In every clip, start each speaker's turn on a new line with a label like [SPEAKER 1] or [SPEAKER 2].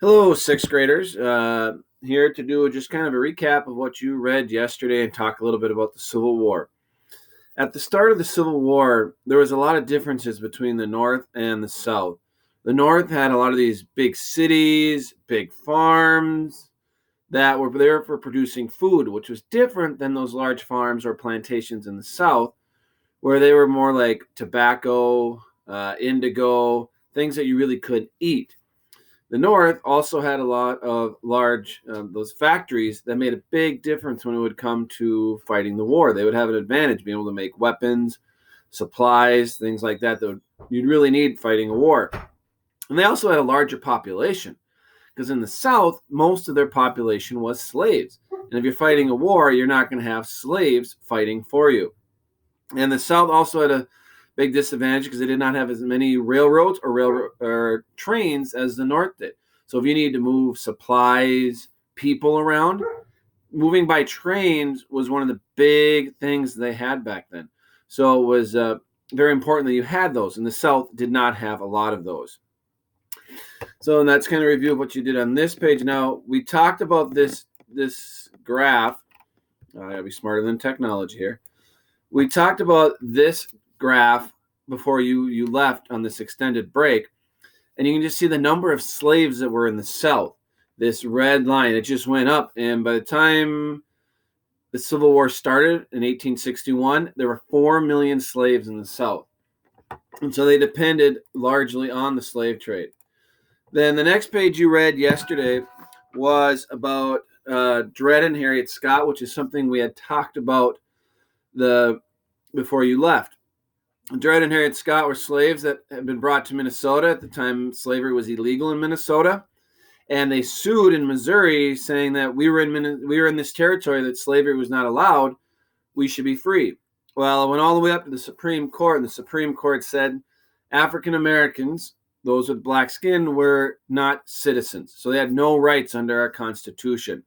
[SPEAKER 1] Hello, sixth graders. Here to do just kind of a recap of what you read yesterday and talk a little bit about the Civil War. At the start of the Civil War, there was a lot of differences between the North and the South. The North had a lot of these big cities, big farms that were there for producing food, which was different than those large farms or plantations in the South, where they were more like tobacco, indigo, things that you really couldn't eat. The North also had a lot of large those factories that made a big difference when it would come to fighting the war. They would have an advantage being able to make weapons, supplies, things like that you'd really need fighting a war. And they also had a larger population because in the South, most of their population was slaves. And if you're fighting a war, you're not going to have slaves fighting for you. And the South also had a big disadvantage because they did not have as many railroads or trains as the North did. So if you need to move supplies, people around, moving by trains was one of the big things they had back then. So it was very important that you had those, and the South did not have a lot of those. So that's kind of a review of what you did on this page. Now, we talked about this graph. I gotta be smarter than technology here. We talked about this graph before you left on this extended break, and you can just see the number of slaves that were in the South. This red line, it just went up, and by the time the Civil War started in 1861, there were 4 million slaves in the South. And so they depended largely on the slave trade. Then the next page you read yesterday was about Dred and Harriet Scott, which is something we had talked about before you left. Dred and Harriet Scott were slaves that had been brought to Minnesota. At the time, slavery was illegal in Minnesota, and they sued in Missouri, saying that we were in this territory that slavery was not allowed. We should be free. Well, it went all the way up to the Supreme Court, and the Supreme Court said African Americans, those with black skin, were not citizens, so they had no rights under our Constitution.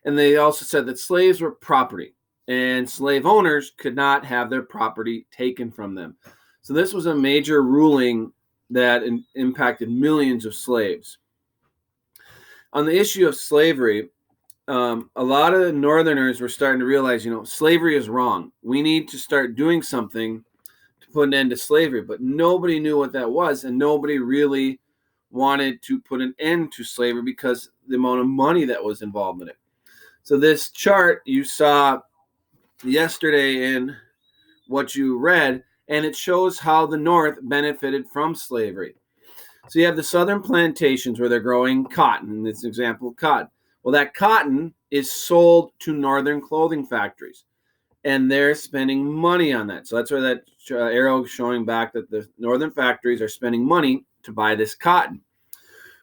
[SPEAKER 1] And they also said that slaves were property, and slave owners could not have their property taken from them. So this was a major ruling that impacted millions of slaves. On the issue of slavery, a lot of Northerners were starting to realize, slavery is wrong. We need to start doing something to put an end to slavery. But nobody knew what that was, and nobody really wanted to put an end to slavery because the amount of money that was involved in it. So this chart you saw yesterday in what you read, and it shows how the North benefited from slavery. So you have the southern plantations where they're growing cotton, in this example of cotton. Well, that cotton is sold to northern clothing factories, and they're spending money on that. So that's where that arrow is showing back that the northern factories are spending money to buy this cotton.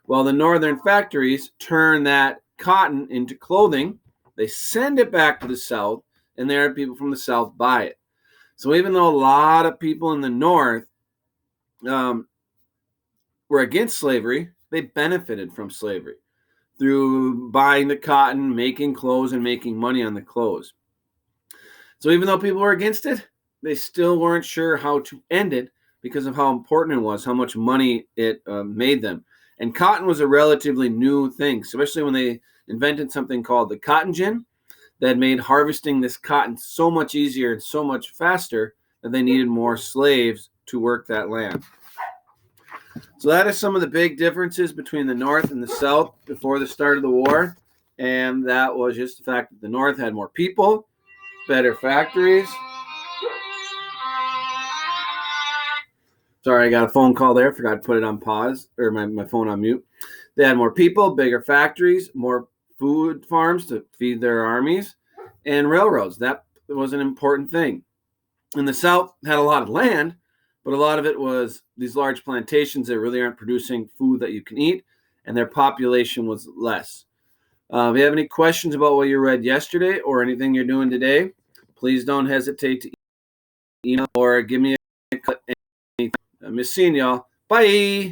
[SPEAKER 1] Well, the northern factories turn that cotton into clothing. They send it back to the South, and there are people from the South buy it. So even though a lot of people in the North were against slavery, they benefited from slavery through buying the cotton, making clothes, and making money on the clothes. So even though people were against it, they still weren't sure how to end it because of how important it was, how much money it made them. And cotton was a relatively new thing, especially when they invented something called the cotton gin that made harvesting this cotton so much easier and so much faster that they needed more slaves to work that land. So that is some of the big differences between the North and the South before the start of the war. And that was just the fact that the North had more people, better factories. Sorry, I got a phone call there. Forgot to put it on pause, or my phone on mute. They had more people, bigger factories, more food farms to feed their armies, and railroads. That was an important thing. And the South had a lot of land, but a lot of it was these large plantations that really aren't producing food that you can eat, and their population was less. If you have any questions about what you read yesterday or anything you're doing today, please don't hesitate to email or give me a call. I miss seeing y'all. Bye.